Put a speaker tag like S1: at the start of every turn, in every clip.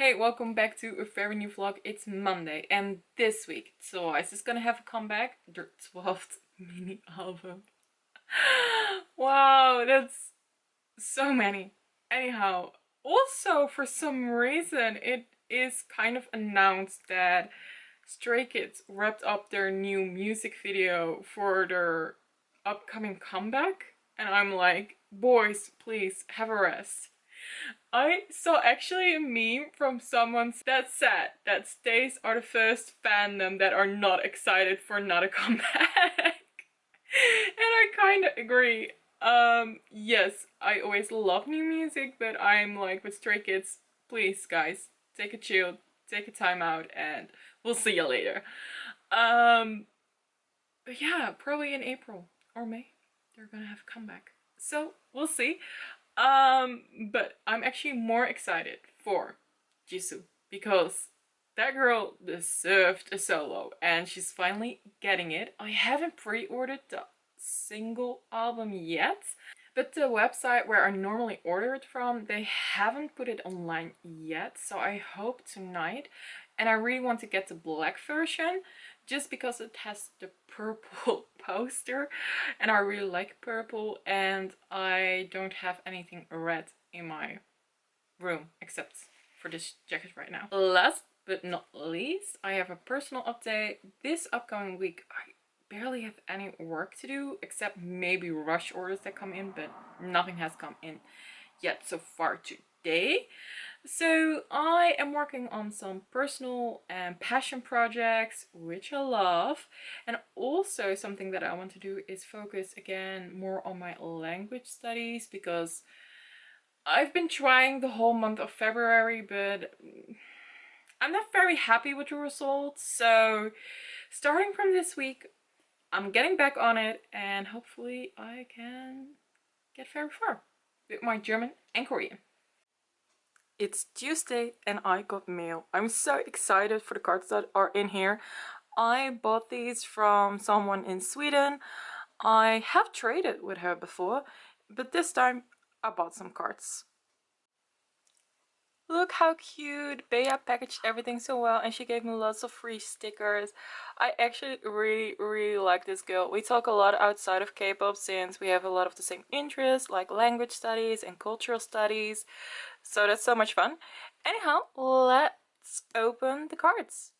S1: Hey, welcome back to a very new vlog. It's Monday and this week Twice is gonna have a comeback, their 12th mini album. Wow, that's so many. Anyhow, also for some reason it is kind of announced that Stray Kids wrapped up their new music video for their upcoming comeback, and I'm like, boys, please have a rest. I saw actually a meme from someone that said that Stays are the first fandom that are not excited for another comeback. And I kind of agree. Yes, I always love new music, but I'm like with Stray Kids, please guys, take a chill, take a time out, and we'll see you later. Um, but yeah, probably in April or May, they're gonna have a comeback. So we'll see. But I'm actually more excited for Jisoo because that girl deserved a solo and she's finally getting it. I haven't pre-ordered the single album yet, but the website where I normally order it from, they haven't put it online yet, so I hope tonight. And I really want to get the black version just because it has the purple poster and I really like purple, and I don't have anything red in my room except for this jacket right now. Last but not least, I have a personal update. This upcoming week I barely have any work to do except maybe rush orders that come in, but nothing has come in yet so far today. So I am working on some personal and passion projects, which I love. And also something that I want to do is focus again more on my language studies, because I've been trying the whole month of February, but I'm not very happy with the results. So starting from this week, I'm getting back on it and hopefully I can get very far with my German and Korean. It's Tuesday and I got mail. I'm so excited for the cards that are in here. I bought these from someone in Sweden. I have traded with her before, but this time I bought some cards. Look how cute! Bea packaged everything so well and she gave me lots of free stickers. I actually really like this girl. We talk a lot outside of K-pop since we have a lot of the same interests, like language studies and cultural studies. So that's so much fun. Anyhow, let's open the cards.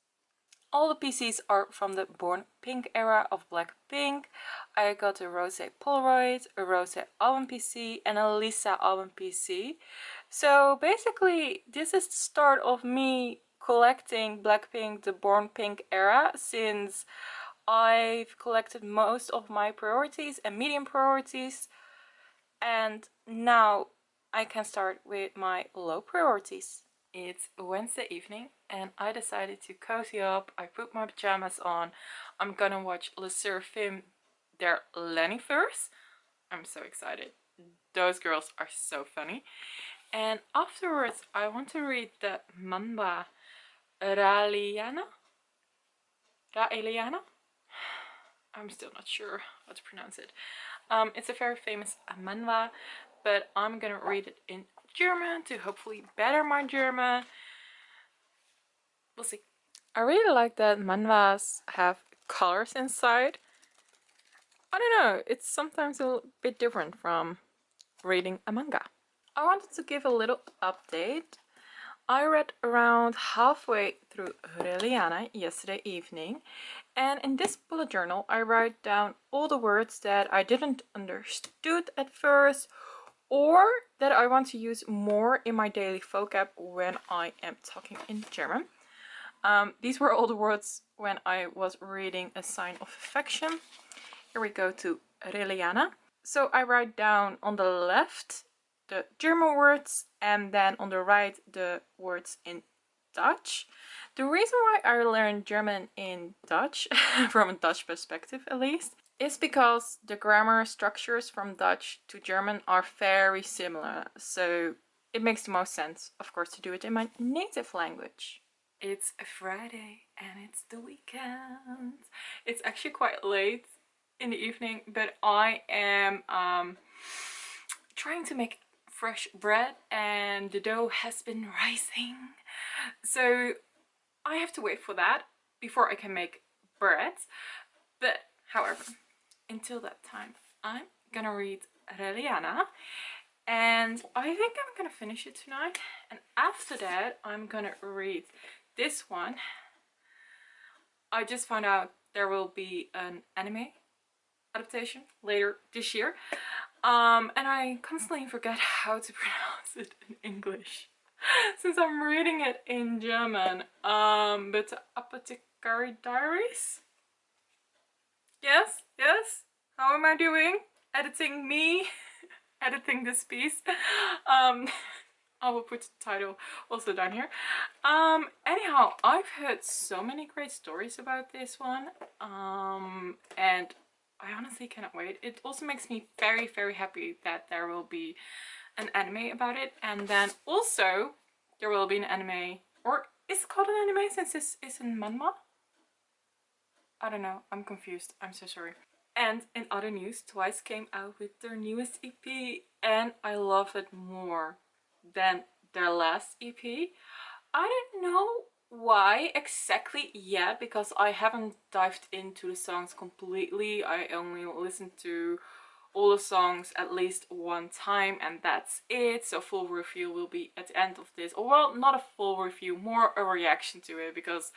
S1: All the PCs are from the Born Pink era of Blackpink. I got a Rose Polaroid, a Rose album PC, and a Lisa album PC. So basically, this is the start of me collecting Blackpink, the Born Pink era, since I've collected most of my priorities and medium priorities. And now I can start with my low priorities. It's Wednesday evening and I decided to cozy up. I put my pajamas on. I'm gonna watch Le Seraphim, their Lennyverse. I'm so excited. Those girls are so funny. And afterwards I want to read the manhwa Raeliana? Raeliana? I'm still not sure how to pronounce it. It's a very famous manhwa, but I'm gonna read it in German to hopefully better my German. We'll see. I really like that manhwas have colors inside. I don't know, it's sometimes a bit different from reading a manga. I wanted to give a little update. I read around halfway through Reliana yesterday evening, and in this bullet journal I write down all the words that I didn't understood at first or that I want to use more in my daily vocab when I am talking in German. These were all the words when I was reading A Sign of Affection. Here we go to Reliana. So I write down on the left the German words and then on the right the words in Dutch. The reason why I learned German in Dutch, from a Dutch perspective at least, is because the grammar structures from Dutch to German are very similar. So it makes the most sense, of course, to do it in my native language. It's a Friday and it's the weekend. It's actually quite late in the evening, but I am trying to make fresh bread and the dough has been rising. So I have to wait for that before I can make bread. But however, until that time, I'm gonna read Reliana, and I think I'm gonna finish it tonight. And after that, I'm gonna read this one. I just found out there will be an anime adaptation later this year. And I constantly forget how to pronounce it in English since I'm reading it in German. But Apothecary Diaries? Yes, yes. How am I doing? Editing me, editing this piece. I will put the title also down here. Anyhow, I've heard so many great stories about this one. And I honestly cannot wait. It also makes me very, very happy that there will be an anime about it. And then also there will be an anime, or is it called an anime since this is in manhwa? I don't know, I'm confused, I'm so sorry. And in other news, Twice came out with their newest EP and I love it more than their last EP. I don't know why exactly yet, because I haven't dived into the songs completely. I only listened to all the songs at least one time and that's it. So full review will be at the end of this. Or well, not a full review, more a reaction to it, because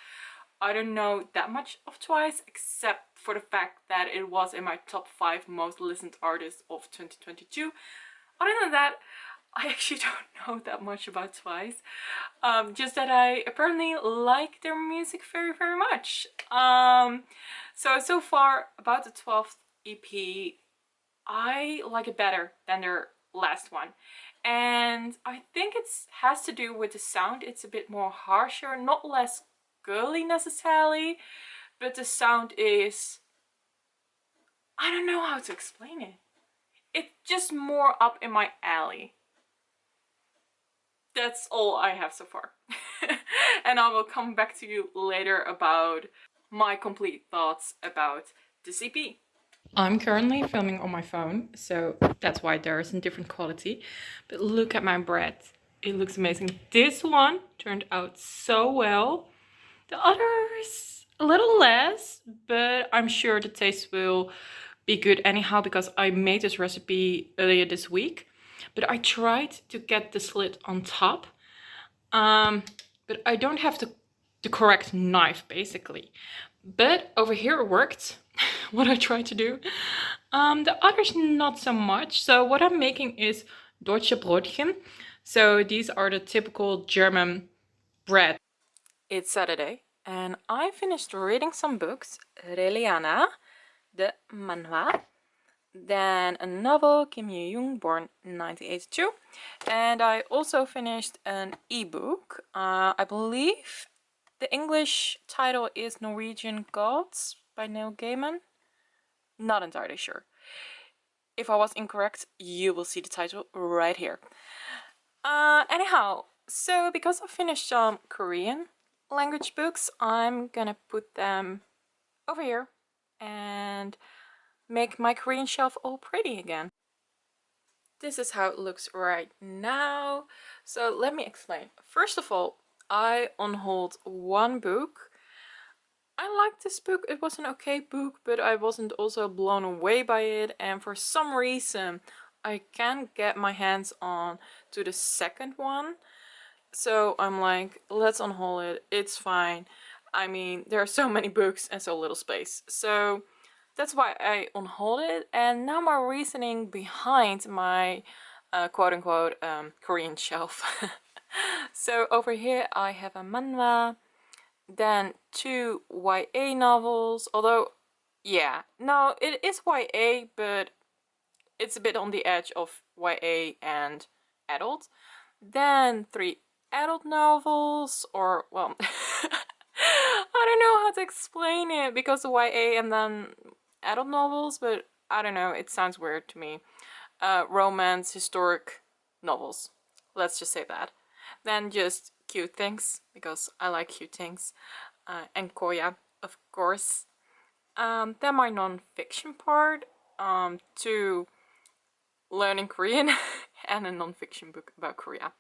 S1: I don't know that much of Twice except for the fact that it was in my top 5 most listened artists of 2022. Other than that, I actually don't know that much about Twice. Just that I apparently like their music very, very much. So far about the 12th EP, I like it better than their last one. And I think it has to do with the sound. It's a bit more harsher, not less girly necessarily, but the sound is, I don't know how to explain it. It's just more up in my alley. That's all I have so far. And I will come back to you later about my complete thoughts about the CP. I'm currently filming on my phone, so that's why there is a different quality. But look at my bread. It looks amazing. This one turned out so well. The others a little less, but I'm sure the taste will be good anyhow because I made this recipe earlier this week. But I tried to get the slit on top, but I don't have the correct knife basically. But over here it worked, what I tried to do. The others not so much. So what I'm making is Deutsche Brötchen. So these are the typical German bread. It's Saturday and I finished reading some books. Reliana, the manhwa, then a novel, Kim Ye-young, born 1982, and I also finished an ebook. I believe the English title is Norwegian Gods by Neil Gaiman. Not entirely sure. If I was incorrect, you will see the title right here. Anyhow, so because I finished some Korean language books, I'm gonna put them over here and make my Korean shelf all pretty again. This is how it looks right now. So let me explain. First of all, I unhauled one book. I liked this book. It was an okay book, but I wasn't also blown away by it. And for some reason, I can't get my hands on to the second one. So I'm like, let's unhaul it. It's fine. I mean, there are so many books and so little space. So that's why I unhauled it. And now my reasoning behind my quote-unquote Korean shelf. So over here I have a manhwa, then 2 YA novels, although yeah, no, it is YA, but it's a bit on the edge of YA and adult. Then 3 adult novels, or well, I don't know how to explain it because YA and then adult novels, but I don't know, it sounds weird to me. Romance, historic novels, let's just say that. Then just cute things, because I like cute things. And Koya, of course. Then my non-fiction part, to learning Korean and a non-fiction book about Korea.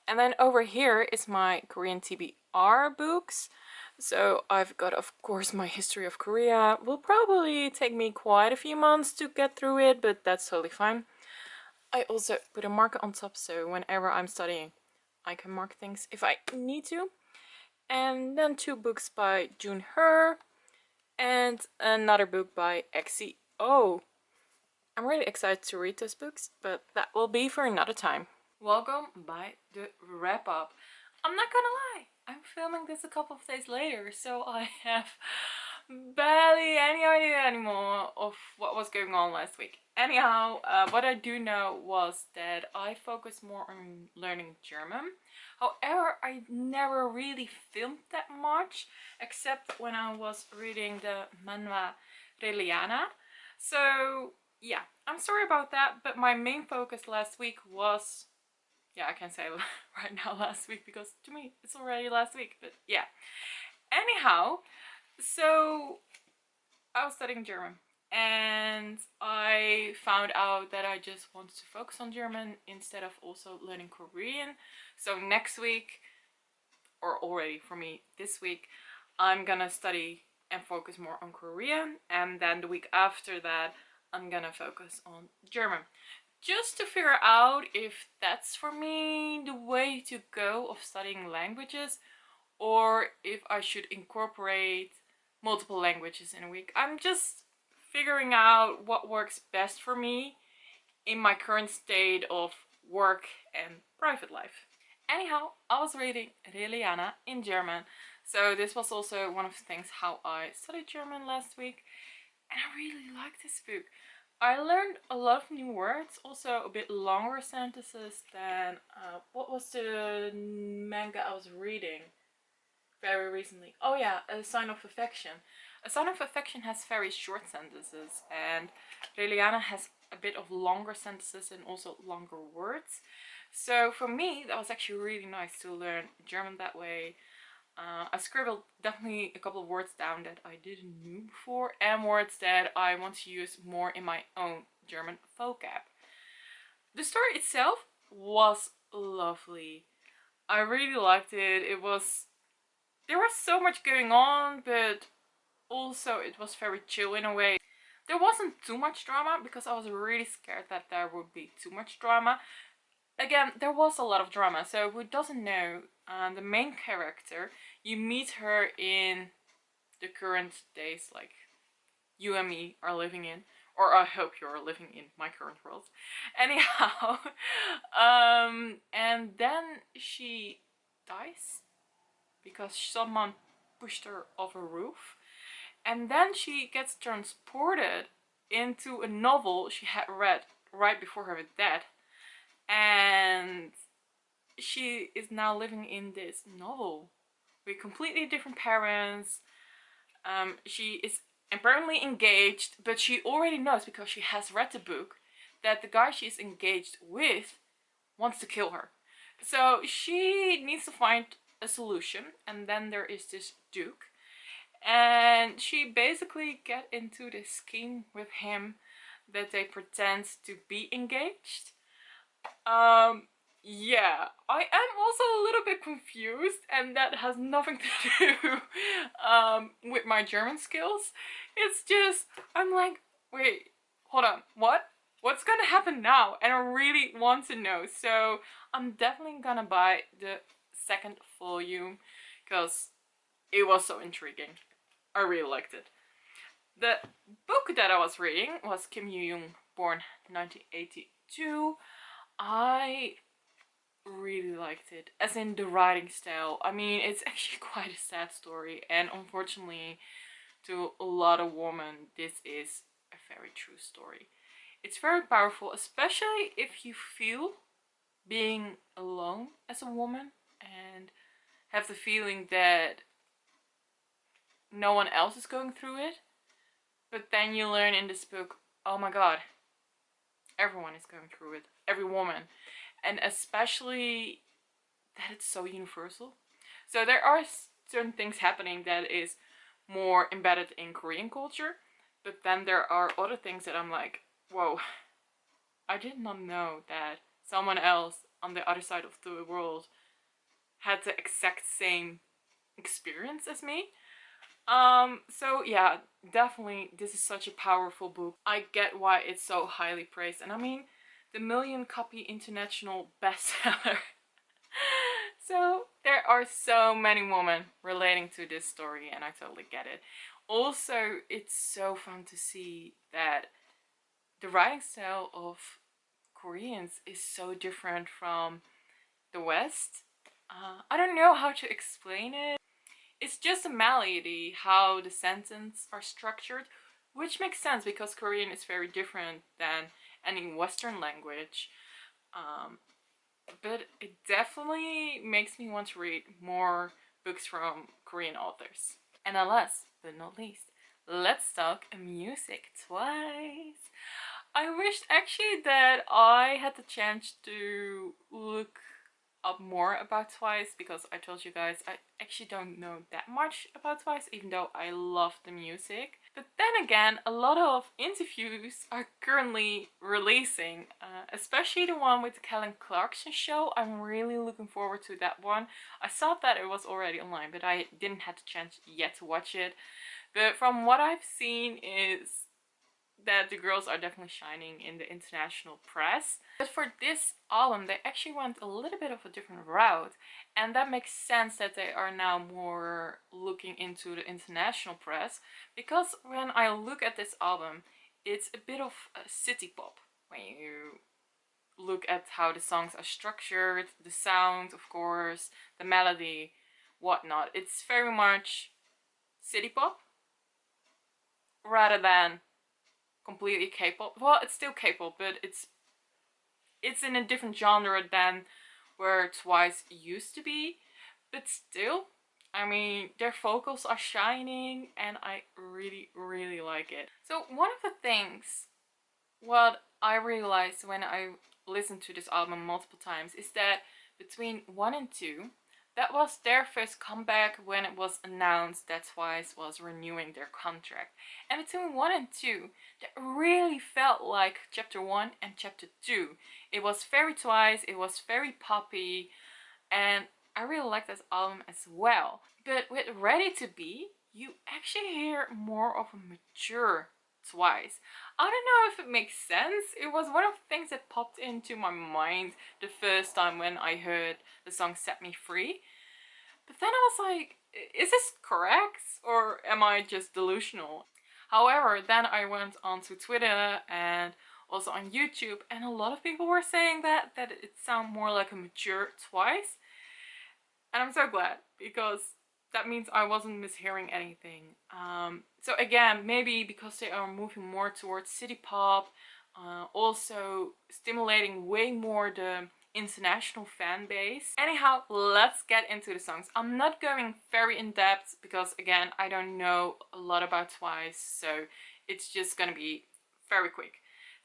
S1: And then over here is my Korean TBR books. So I've got, of course, my history of Korea. Will probably take me quite a few months to get through it, but that's totally fine. I also put a marker on top, so whenever I'm studying, I can mark things if I need to. And then 2 books by June Her and another book by XCO. I'm really excited to read those books, but that will be for another time. Welcome by the wrap up. I'm not gonna lie, I'm filming this a couple of days later, so I have barely any idea anymore of what was going on last week. Anyhow, what I do know was that I focused more on learning German. However, I never really filmed that much, except when I was reading the manhwa Reliana. So yeah, I'm sorry about that, but my main focus last week was, yeah, I can say right now last week because to me it's already last week, but yeah. Anyhow, so I was studying German and I found out that I just wanted to focus on German instead of also learning Korean. So next week, or already for me this week, I'm gonna study and focus more on Korean, and then the week after that I'm gonna focus on German, just to figure out if that's for me the way to go of studying languages, or if I should incorporate multiple languages in a week. I'm just figuring out what works best for me in my current state of work and private life. Anyhow, I was reading Reliana in German, so this was also one of the things how I studied German last week, and I really like this book. I learned a lot of new words, also a bit longer sentences than what was the manga I was reading very recently. Oh yeah, A Sign of Affection. A Sign of Affection has very short sentences, and Reliana has a bit of longer sentences and also longer words. So for me, that was actually really nice to learn German that way. I scribbled definitely a couple of words down that I didn't know before, and words that I want to use more in my own German vocab. The story itself was lovely. I really liked it. There was so much going on, but also it was very chill in a way. There wasn't too much drama because I was really scared that there would be too much drama. Again, there was a lot of drama, so who doesn't know, the main character, you meet her in the current days like you and me are living in, or I hope you're living in my current world. Anyhow, and then she dies because someone pushed her off a roof, and then she gets transported into a novel she had read right before her death, and she is now living in this novel with completely different parents. She is apparently engaged, but she already knows because she has read the book that the guy she's engaged with wants to kill her. So she needs to find a solution, and then there is this duke, and she basically get into this scheme with him that they pretend to be engaged. Yeah, I am also a little bit confused, and that has nothing to do with my German skills. It's just, I'm like, wait, hold on, what? What's gonna happen now? And I really want to know, so I'm definitely gonna buy the second volume because it was so intriguing. I really liked it. The book that I was reading was Kim Yoo-young, born 1982. I really liked it, as in the writing style. I mean, it's actually quite a sad story, and unfortunately to a lot of women this is a very true story. It's very powerful, especially if you feel being alone as a woman and have the feeling that no one else is going through it. But then you learn in this book, oh my god, everyone is going through it, every woman. And especially that it's so universal. So there are certain things happening that is more embedded in Korean culture, but then there are other things that I'm like, whoa, I did not know that someone else on the other side of the world had the exact same experience as me. So yeah, definitely this is such a powerful book. I get why it's so highly praised. And I mean, the million copy international bestseller. So there are so many women relating to this story and I totally get it. Also, it's so fun to see that the writing style of Koreans is so different from the West. I don't know how to explain it. It's just a melody how the sentences are structured, which makes sense because Korean is very different than any Western language. Um, but it definitely makes me want to read more books from Korean authors. And last but not least, let's talk music twice. I wished actually that I had the chance to look up more about Twice because I told you guys I actually don't know that much about Twice, even though I love the music. But then again, a lot of interviews are currently releasing, especially the one with the Kellen Clarkson show. I'm really looking forward to that one. I saw that it was already online, but I didn't have the chance yet to watch it. But from what I've seen is that the girls are definitely shining in the international press. But for this album, they actually went a little bit of a different route. And that makes sense that they are now more looking into the international press. Because when I look at this album, it's a bit of a city pop. When you look at how the songs are structured, the sound, of course, the melody, whatnot. It's very much city pop rather than completely K-pop. Well, it's still K-pop, but it's in a different genre than where Twice used to be. But still, I mean, their vocals are shining and I really, really like it. So one of the things what I realized when I listened to this album multiple times is that between 1 and 2, that was their first comeback when it was announced that Twice was renewing their contract. And between 1 and 2, that really felt like chapter 1 and chapter 2. It was very Twice, it was very poppy, and I really like this album as well. But with Ready to Be, you actually hear more of a mature Twice. I don't know if it makes sense. It was one of the things that popped into my mind the first time when I heard the song Set Me Free. But then I was like, is this correct? Or am I just delusional? However, then I went onto Twitter and also on YouTube, and a lot of people were saying that it sounded more like a mature Twice. And I'm so glad because that means I wasn't mishearing anything. So again, maybe because they are moving more towards city pop, also stimulating way more the international fan base. Anyhow, let's get into the songs. I'm not going very in depth because again, I don't know a lot about Twice, so it's just gonna be very quick.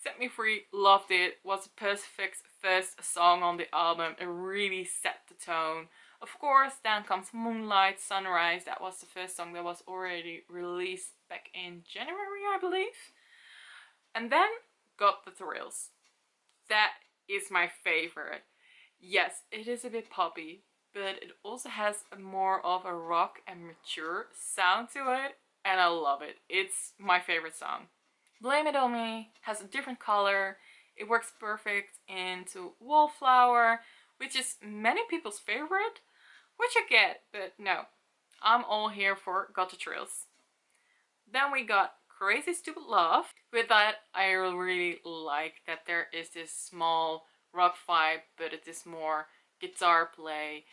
S1: Set Me Free, loved it, was a perfect first song on the album. It really set the tone. Of course, then comes Moonlight, Sunrise. That was the first song that was already released back in January, I believe. And then got the Thrills. That is my favorite. Yes, it is a bit poppy, but it also has more of a rock and mature sound to it, and I love it. It's my favorite song. Blame It On Me has a different color. It works perfect into Wallflower, which is many people's favorite. Which I get, but no. I'm all here for Got the Thrills. Then we got Crazy Stupid Love. With that, I really like that there is this small rock vibe, but it is more guitar play.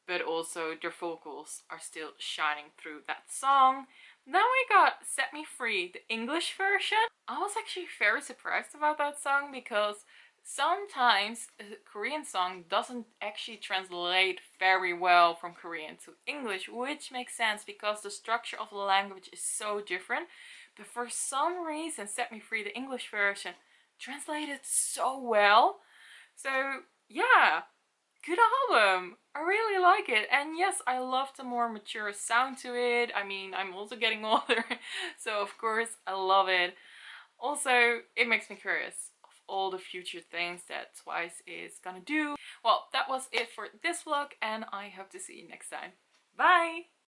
S1: But also their vocals are still shining through that song. Then we got Set Me Free, the English version. I was actually very surprised about that song because sometimes a Korean song doesn't actually translate very well from Korean to English, which makes sense because the structure of the language is so different. But for some reason, Set Me Free, the English version, translated so well. So yeah, good album. I really like it. And yes, I love the more mature sound to it. I mean, I'm also getting older, so of course I love it. Also, it makes me curious. Of all the future things that Twice is gonna do. Well, that was it for this vlog, and I hope to see you next time. Bye!